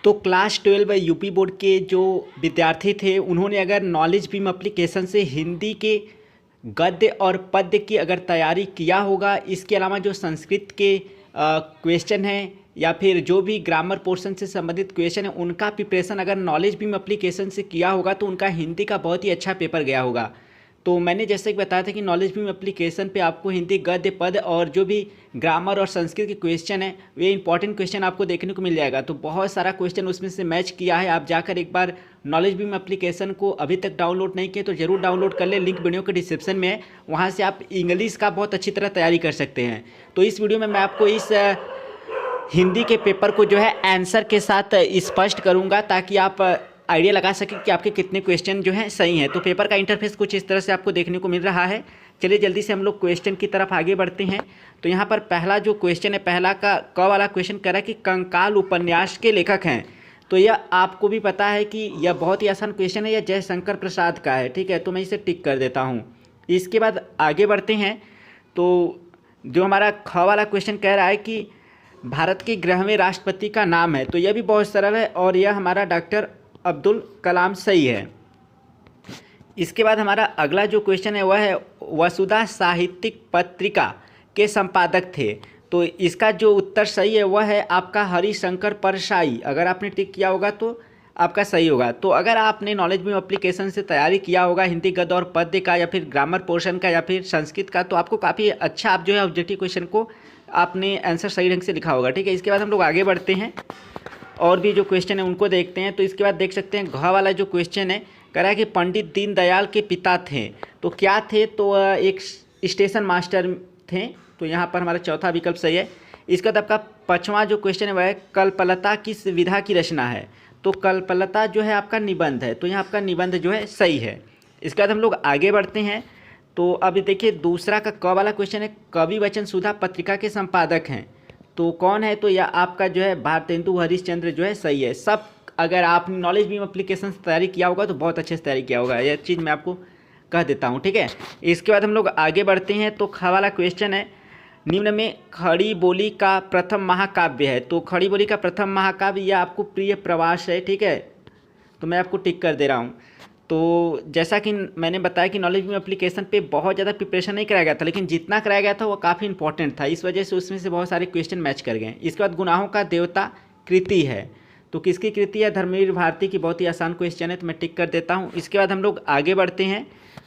तो class 12 UP board के जो विद्यार्थी थे उन्होंने अगर नॉलेज बीम एप्लीकेशन से हिंदी के गद्य और पद्य की अगर तैयारी किया होगा, इसके अलावा जो संस्कृत के क्वेश्चन हैं या फिर जो भी ग्रामर पोर्शन से संबंधित क्वेश्चन है उनका प्रिपरेशन अगर नॉलेज बीम एप्लीकेशन से किया होगा तो उनका हिंदी का बहुत ही अच्छा पेपर गया होगा। तो मैंने जैसे कि बताया था कि नॉलेज बीम एप्लीकेशन पे आपको हिंदी गद्य पद और जो भी ग्रामर और संस्कृत के क्वेश्चन है वे इंपॉर्टेंट क्वेश्चन आपको देखने को मिल जाएगा। तो बहुत सारा क्वेश्चन उसमें से मैच किया है। आप जाकर एक बार नॉलेज बीम एप्लीकेशन को अभी तक डाउनलोड नहीं किए तो ज़रूर डाउनलोड कर ले, लिंक वीडियो के डिस्क्रिप्शन में है। वहाँ से आप इंग्लिश का बहुत अच्छी तरह तैयारी कर सकते हैं। तो इस वीडियो में मैं आपको इस हिंदी के पेपर को जो है आंसर के साथ स्पष्ट करूँगा ताकि आप आइडिया लगा सकें कि आपके कितने क्वेश्चन जो हैं सही हैं। तो पेपर का इंटरफेस कुछ इस तरह से आपको देखने को मिल रहा है। चलिए जल्दी से हम लोग क्वेश्चन की तरफ आगे बढ़ते हैं। तो यहाँ पर पहला जो क्वेश्चन है, पहला का क वाला क्वेश्चन कह रहा है कि कंकाल उपन्यास के लेखक हैं। तो यह आपको भी पता है कि यह बहुत ही आसान क्वेश्चन है, यह जयशंकर प्रसाद का है। ठीक है, तो मैं इसे टिक कर देता हूँ। इसके बाद आगे बढ़ते हैं। तो जो हमारा ख वाला क्वेश्चन कह रहा है कि भारत के 11वें राष्ट्रपति का नाम है। तो यह भी बहुत सरल है और यह हमारा डॉक्टर अब्दुल कलाम सही है। इसके बाद हमारा अगला जो क्वेश्चन है वह है वसुधा साहित्यिक पत्रिका के संपादक थे। तो इसका जो उत्तर सही है वह है आपका हरिशंकर परसाई। अगर आपने टिक किया होगा तो आपका सही होगा। तो अगर आपने नॉलेज बीम एप्लीकेशन से तैयारी किया होगा हिंदी गद्य और पद्य का या फिर ग्रामर पोर्शन का या फिर संस्कृत का, तो आपको काफ़ी अच्छा आप जो है ऑब्जेक्टिव क्वेश्चन को आपने आंसर सही ढंग से लिखा होगा। ठीक है, इसके बाद हम लोग आगे बढ़ते हैं और भी जो क्वेश्चन है उनको देखते हैं। तो इसके बाद देख सकते हैं घ वाला जो क्वेश्चन है कह रहा है कि पंडित दीनदयाल के पिता थे। तो क्या थे? तो एक स्टेशन मास्टर थे। तो यहाँ पर हमारा चौथा विकल्प सही है। इसके बाद आपका पाँचवा जो क्वेश्चन है वह है कल्पलता किस विधा की रचना है। तो कल्पलता जो है आपका निबंध है। तो यहाँ आपका निबंध जो है सही है। इसके बाद हम लोग आगे बढ़ते हैं। तो अभी देखिए दूसरा का क वाला क्वेश्चन है कवि वचन सुधा पत्रिका के संपादक हैं। तो कौन है? तो यह आपका जो है भारतेंदु हरिश्चंद्र जो है सही है। सब अगर आपने नॉलेज बीम एप्लीकेशन से तैयारी किया होगा तो बहुत अच्छे से तैयारी किया होगा, यह चीज़ मैं आपको कह देता हूँ। ठीक है, इसके बाद हम लोग आगे बढ़ते हैं। तो ख वाला क्वेश्चन है निम्न में खड़ी बोली का प्रथम महाकाव्य है। तो खड़ी बोली का प्रथम महाकाव्य यह आपको प्रिय प्रवास है। ठीक है, तो मैं आपको टिक कर दे रहा हूँ। तो जैसा कि मैंने बताया कि नॉलेज बीम एप्लीकेशन पे बहुत ज़्यादा प्रिपरेशन नहीं कराया गया था, लेकिन जितना कराया गया था वो काफ़ी इंपॉर्टेंट था, इस वजह से उसमें से बहुत सारे क्वेश्चन मैच कर गए। इसके बाद गुनाहों का देवता कृति है। तो किसकी कृति है? धर्मवीर भारती की। बहुत ही आसान क्वेश्चन है, तो मैं टिक कर देता हूँ। इसके बाद हम लोग आगे बढ़ते हैं।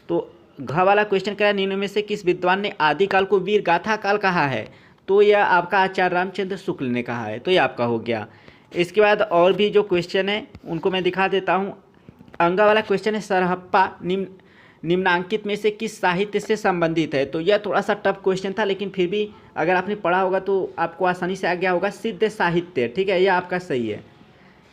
तो घ वाला क्वेश्चन क्या है निम्न में से किस विद्वान ने आदिकाल को वीर गाथा काल कहा है। तो यह आपका आचार्य रामचंद्र शुक्ल ने कहा है। तो यह आपका हो गया। इसके बाद और भी जो क्वेश्चन है उनको मैं दिखा देता हूँ। अंगा वाला क्वेश्चन है सरहप्पा निम्नांकित में से किस साहित्य से संबंधित है। तो यह थोड़ा सा टफ क्वेश्चन था, लेकिन फिर भी अगर आपने पढ़ा होगा तो आपको आसानी से आ गया होगा। सिद्ध साहित्य। ठीक है, यह आपका सही है।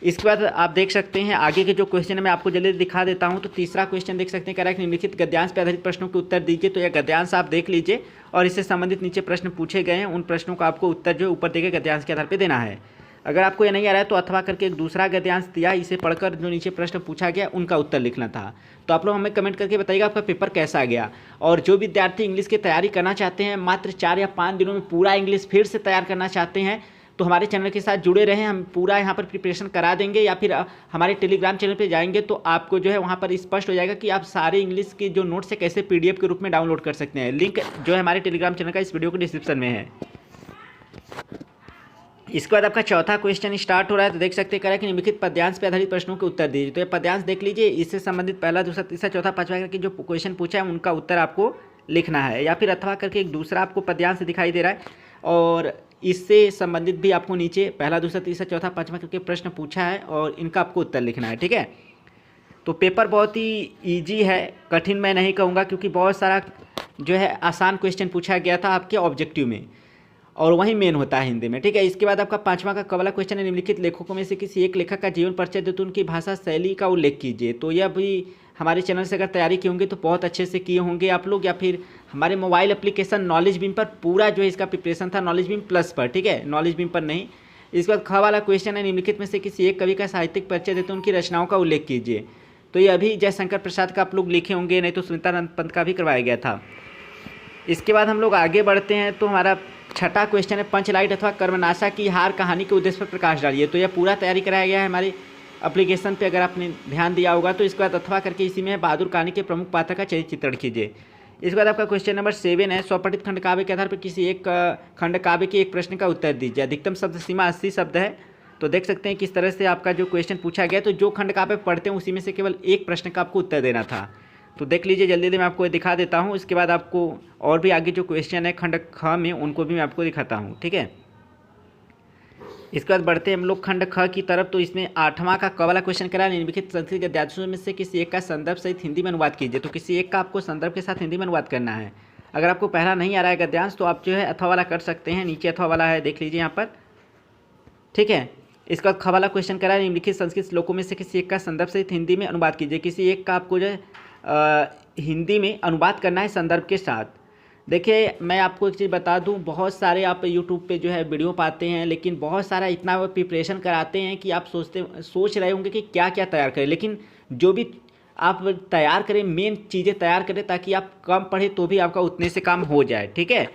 इसके बाद आप देख सकते हैं आगे के जो क्वेश्चन है मैं आपको जल्दी दिखा देता हूं। तो तीसरा क्वेश्चन देख सकते हैं, कह रहा है कि निम्नलिखित गद्यांश पर आधारित प्रश्नों के उत्तर दीजिए। तो यह गद्यांश आप देख लीजिए और इससे संबंधित नीचे प्रश्न पूछे गए हैं, उन प्रश्नों का आपको उत्तर जो ऊपर देखे गद्यांश के आधार पर देना है। अगर आपको ये नहीं आ रहा है तो अथवा करके एक दूसरा गद्यांश दिया, इसे पढ़कर जो नीचे प्रश्न पूछा गया उनका उत्तर लिखना था। तो आप लोग हमें कमेंट करके बताइएगा आपका पेपर कैसा गया। और जो विद्यार्थी इंग्लिश की तैयारी करना चाहते हैं, मात्र 4 या 5 दिनों में पूरा इंग्लिश फिर से तैयार करना चाहते हैं, तो हमारे चैनल के साथ जुड़े रहें। हम पूरा यहाँ पर प्रिपरेशन करा देंगे, या फिर हमारे टेलीग्राम चैनल पे जाएंगे तो आपको जो है वहाँ पर स्पष्ट हो जाएगा कि आप सारे इंग्लिश के जो नोट्स है कैसे PDF के रूप में डाउनलोड कर सकते हैं। लिंक जो है हमारे टेलीग्राम चैनल का इस वीडियो के डिस्क्रिप्शन में है। इसके बाद आपका चौथा क्वेश्चन स्टार्ट हो रहा है। तो देख सकते हैं कि निम्नलिखित पद्यांश पर आधारित प्रश्नों के उत्तर दीजिए। तो ये पद्यांश देख लीजिए, इससे संबंधित पहला दूसरा तीसरा चौथा पांचवा की जो क्वेश्चन पूछा है उनका उत्तर आपको लिखना है, या फिर अथवा करके एक दूसरा आपको पद्यांश दिखाई दे रहा है और इससे संबंधित भी आपको नीचे पहला दूसरा तीसरा चौथा पांचवा करके प्रश्न पूछा है और इनका आपको उत्तर लिखना है। ठीक है, तो पेपर बहुत ही ईजी है, कठिन मैं नहीं कहूँगा, क्योंकि बहुत सारा जो है आसान क्वेश्चन पूछा गया था आपके ऑब्जेक्टिव में और वही मेन होता है हिंदी में। ठीक है, इसके बाद आपका पांचवा का क वाला क्वेश्चन है निम्नलिखित लेखकों में से किसी एक लेखक का जीवन परिचय देते उनकी भाषा शैली का उल्लेख कीजिए। तो यह भी हमारे चैनल से अगर तैयारी की होंगे तो बहुत अच्छे से किए होंगे आप लोग, या फिर हमारे मोबाइल एप्लीकेशन नॉलेज बीम पर पूरा जो है इसका प्रिपरेशन था, नॉलेज बीम प्लस पर। ठीक है, नॉलेज बीम पर नहीं। इसके बाद ख वाला क्वेश्चन है निम्नलिखित में से किसी एक कवि का साहित्यिक परिचय देते उनकी रचनाओं का उल्लेख कीजिए। तो ये अभी जयशंकर प्रसाद का आप लोग लिखे होंगे, नहीं तो सुनीतानंद पंत का भी करवाया गया था। इसके बाद हम लोग आगे बढ़ते हैं। तो हमारा छठा क्वेश्चन है, पंचलाइट अथवा कर्मनाशा की हार कहानी के उद्देश्य पर प्रकाश डालिए। तो यह पूरा तैयारी कराया गया है हमारे एप्लीकेशन पे, अगर आपने ध्यान दिया होगा तो। इसके बाद अथवा करके इसी में है, बहादुर कहानी के प्रमुख पात्र का चरित्र चित्रण कीजिए। इसके बाद आपका क्वेश्चन नंबर 7 है, स्वपठित खंड काव्य के आधार पर किसी एक खंड काव्य के एक प्रश्न का उत्तर दीजिए। अधिकतम शब्द सीमा 80 शब्द है। तो देख सकते हैं किस तरह से आपका जो क्वेश्चन पूछा गया, तो जो खंड काव्य पढ़ते हैं उसी में से केवल एक प्रश्न का आपको उत्तर देना था। तो देख लीजिए, जल्दी जल्दी मैं आपको दिखा देता हूँ। इसके बाद आपको और भी आगे जो क्वेश्चन है खंड ख में, उनको भी मैं आपको दिखाता हूँ, ठीक है। इसके बाद बढ़ते हैं हम लोग खंड ख की तरफ। तो इसमें 8वां का क वाला क्वेश्चन करा, निम्नलिखित संस्कृत गद्यांशों में से किसी एक का संदर्भ सहित हिंदी में अनुवाद कीजिए। तो किसी एक का आपको संदर्भ के साथ हिंदी में अनुवाद करना है। अगर आपको पहला नहीं आ रहा है गद्यांश तो आप जो है अथवा वाला कर सकते हैं, नीचे अथवा वाला है, देख लीजिए यहाँ पर, ठीक है। इसके बाद ख वाला क्वेश्चन करा, निम्नलिखित संस्कृत श्लोकों में से किसी एक का संदर्भ सहित हिंदी में अनुवाद कीजिए। किसी एक का आपको जो है हिंदी में अनुवाद करना है संदर्भ के साथ। देखिए मैं आपको एक चीज़ बता दूं, बहुत सारे आप यूट्यूब पे जो है वीडियो पाते हैं, लेकिन बहुत सारा इतना वो प्रिपरेशन कराते हैं कि आप सोच रहे होंगे कि क्या क्या तैयार करें, लेकिन जो भी आप तैयार करें मेन चीज़ें तैयार करें, ताकि आप कम पढ़ें तो भी आपका उतने से काम हो जाए, ठीक है।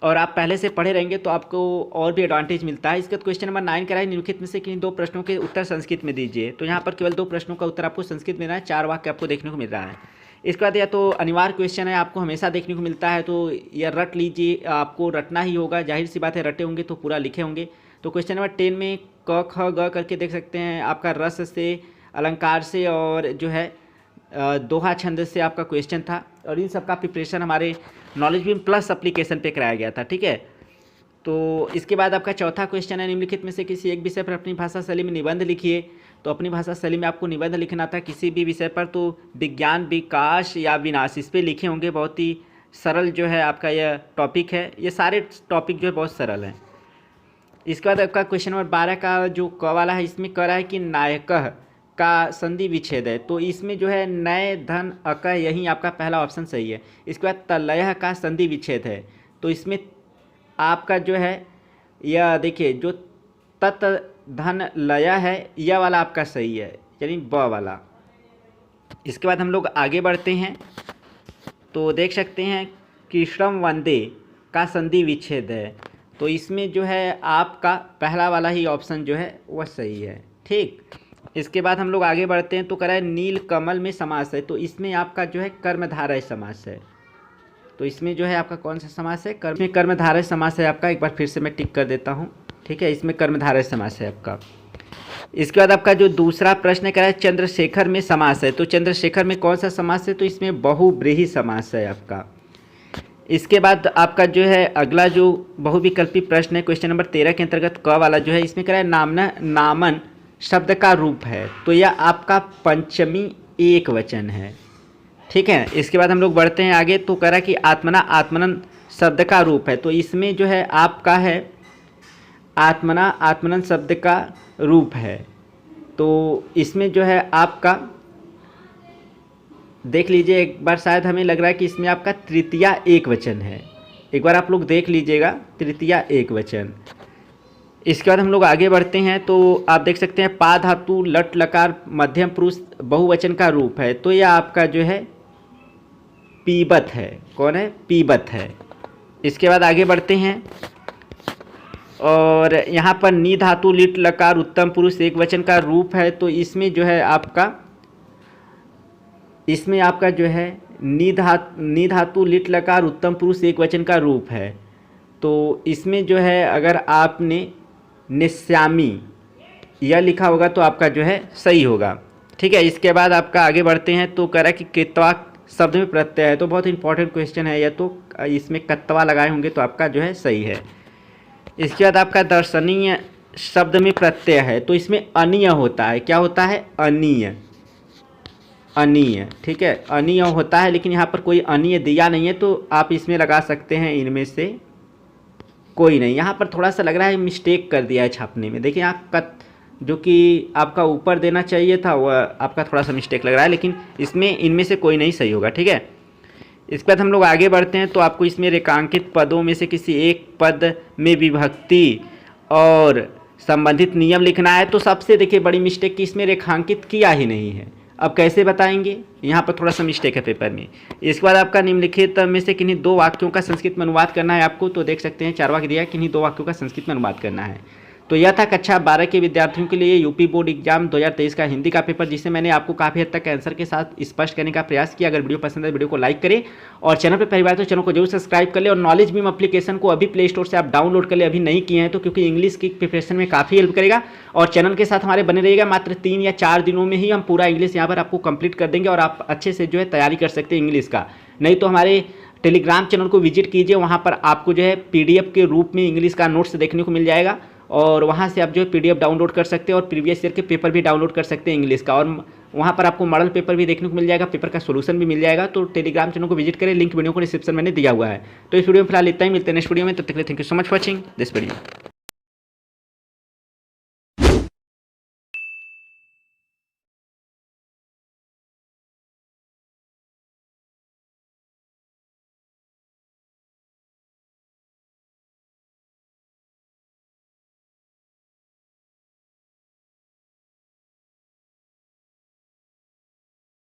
और आप पहले से पढ़े रहेंगे तो आपको और भी एडवांटेज मिलता है। इसका क्वेश्चन नंबर 9 कराए, निम्नलिखित में से किन 2 प्रश्नों के उत्तर संस्कृत में दीजिए। तो यहाँ पर केवल 2 प्रश्नों का उत्तर आपको संस्कृत में देना है, 4 वाक्य आपको देखने को मिल रहा है। इसके बाद या तो अनिवार्य क्वेश्चन है, आपको हमेशा देखने को मिलता है, तो यह रट लीजिए, आपको रटना ही होगा, जाहिर सी बात है, रटे होंगे तो पूरा लिखे होंगे। तो क्वेश्चन नंबर 10 में क ख ग करके देख सकते हैं, आपका रस से, अलंकार से और जो है दोहा छंद से आपका क्वेश्चन था। और इन सब का प्रिपरेशन हमारे नॉलेज बीम प्लस एप्लीकेशन पे कराया गया था, ठीक है। तो इसके बाद आपका चौथा क्वेश्चन है, निम्नलिखित में से किसी एक विषय पर अपनी भाषा शैली में निबंध लिखिए। तो अपनी भाषा शैली में आपको निबंध लिखना था किसी भी विषय पर, तो विज्ञान, विकास या विनाश, इस पर लिखे होंगे। बहुत ही सरल जो है आपका यह टॉपिक है, ये सारे टॉपिक जो है बहुत सरल हैं। इसके बाद आपका क्वेश्चन नंबर 12 का जो क वाला है, इसमें कह रहा है कि नायकः का संधि विच्छेद है। तो इसमें जो है नय धन अक, यही आपका पहला ऑप्शन सही है। इसके बाद तलय का संधि विच्छेद है। तो इसमें आपका जो है यह देखिए, जो तत् धन लय है, यह वाला आपका सही है, यानी ब वाला। इसके बाद हम लोग आगे बढ़ते हैं, तो देख सकते हैं कृष्णम वंदे का संधि विच्छेद है। तो इसमें जो है आपका पहला वाला ही ऑप्शन जो है वह सही है, ठीक। इसके बाद हम लोग आगे बढ़ते हैं, तो कह रहा है नील कमल में समास है। तो इसमें आपका जो है कर्मधारय समास है। तो इसमें जो है आपका कौन सा समास है, कर्मधारय समास है आपका। एक बार फिर से मैं टिक कर देता हूँ, ठीक है, इसमें कर्मधारय समास है आपका। इसके बाद आपका जो दूसरा प्रश्न कह रहा है चंद्रशेखर में समास है। तो चंद्रशेखर में कौन सा समास है, तो इसमें बहुब्रीहि समास है आपका। इसके बाद आपका जो है अगला जो बहुविकल्पी प्रश्न है, क्वेश्चन नंबर 13 के अंतर्गत क वाला जो है, इसमें कह रहा है नामना नामन शब्द का रूप है। तो यह आपका पंचमी एक वचन है, ठीक है। इसके बाद हम लोग बढ़ते हैं आगे, तो कह रहा है कि आत्मना आत्मनन शब्द का रूप है। तो इसमें जो है आपका है आत्मना आत्मनन शब्द का रूप है। तो इसमें जो है आपका देख लीजिए, एक बार शायद हमें लग रहा है कि इसमें आपका तृतीया एक वचन है। एक बार आप लोग देख लीजिएगा, तृतीया एक वचन। इसके बाद हम लोग आगे बढ़ते हैं, तो आप देख सकते हैं पा धातु लट लकार मध्यम पुरुष बहुवचन का रूप है। तो यह आपका जो है पीबत है। कौन है, पीबत है। इसके बाद आगे बढ़ते हैं, और यहाँ पर नी धातु लिट लकार उत्तम पुरुष एक वचन का रूप है। तो इसमें जो है आपका जो है नी धातु लिट लकार उत्तम पुरुष एक वचन का रूप है। तो इसमें जो है अगर आपने निश्यामी यह लिखा होगा तो आपका जो है सही होगा, ठीक है। इसके बाद आपका आगे बढ़ते हैं, तो कह रहा है कि कृत्वा शब्द में प्रत्यय है। तो बहुत इंपॉर्टेंट क्वेश्चन है यह, तो इसमें कत्वा लगाए होंगे तो आपका जो है सही है। इसके बाद आपका दर्शनीय शब्द में प्रत्यय है। तो इसमें अनीय होता है। क्या होता है, अनीय, अनीय, ठीक है, अनीय होता है। लेकिन यहाँ पर कोई अनीय दिया नहीं है, तो आप इसमें लगा सकते हैं इनमें से कोई नहीं। यहाँ पर थोड़ा सा लग रहा है मिस्टेक कर दिया है छापने में। देखिए यहाँ जो कि आपका ऊपर देना चाहिए था वह आपका थोड़ा सा मिस्टेक लग रहा है, लेकिन इसमें इनमें से कोई नहीं सही होगा, ठीक है। इसके बाद हम लोग आगे बढ़ते हैं, तो आपको इसमें रेखांकित पदों में से किसी एक पद में विभक्ति और संबंधित नियम लिखना है। तो सबसे देखिए बड़ी मिस्टेक कि इसमें रेखांकित किया ही नहीं है। अब कैसे बताएंगे, यहाँ पर थोड़ा सा मिस्टेक है पेपर में। इसके बाद आपका निम्नलिखित में से किन्हीं 2 वाक्यों का संस्कृत में अनुवाद करना है आपको। तो देख सकते हैं 4 वाक्य दिया है, किन्हीं 2 वाक्यों का संस्कृत में अनुवाद करना है। तो यह था कक्षा 12 के विद्यार्थियों के लिए यूपी बोर्ड एग्जाम 2023 का हिंदी का पेपर, जिसे मैंने आपको काफ़ी हद तक आंसर के साथ स्पष्ट करने का प्रयास किया। अगर वीडियो पसंद है वीडियो को लाइक करें और चैनल पर पहली बार तो चैनल को जरूर सब्सक्राइब कर ले। और नॉलेज बीम एप्लीकेशन को अभी प्ले स्टोर से आप डाउनलोड कर ले, अभी नहीं किए हैं तो, क्योंकि इंग्लिश की प्रिपरेशन में काफ़ी हेल्प करेगा। और चैनल के साथ हमारे बने रहिएगा। मात्र 3 या 4 दिनों में ही हम पूरा इंग्लिश यहाँ पर आपको कंप्लीट कर देंगे और आप अच्छे से जो है तैयारी कर सकते हैं इंग्लिश का। नहीं तो हमारे टेलीग्राम चैनल को विजिट कीजिए, वहाँ पर आपको जो है PDF के रूप में इंग्लिश का नोट्स देखने को मिल जाएगा और वहाँ से आप जो है PDF डाउनलोड कर सकते हैं और प्रीवियस ईयर के पेपर भी डाउनलोड कर सकते हैं इंग्लिश का। और वहाँ पर आपको मॉडल पेपर भी देखने को मिल जाएगा, पेपर का सोल्यूशन भी मिल जाएगा। तो टेलीग्राम चैनल को विजिट करें, लिंक वीडियो को डिस्क्रिप्शन में दिया हुआ है। तो इस वीडियो में फिलहाल इतना ही, मिलते हैं नेक्स्ट वीडियो में। तब तक के लिए thank you so much for watching this video.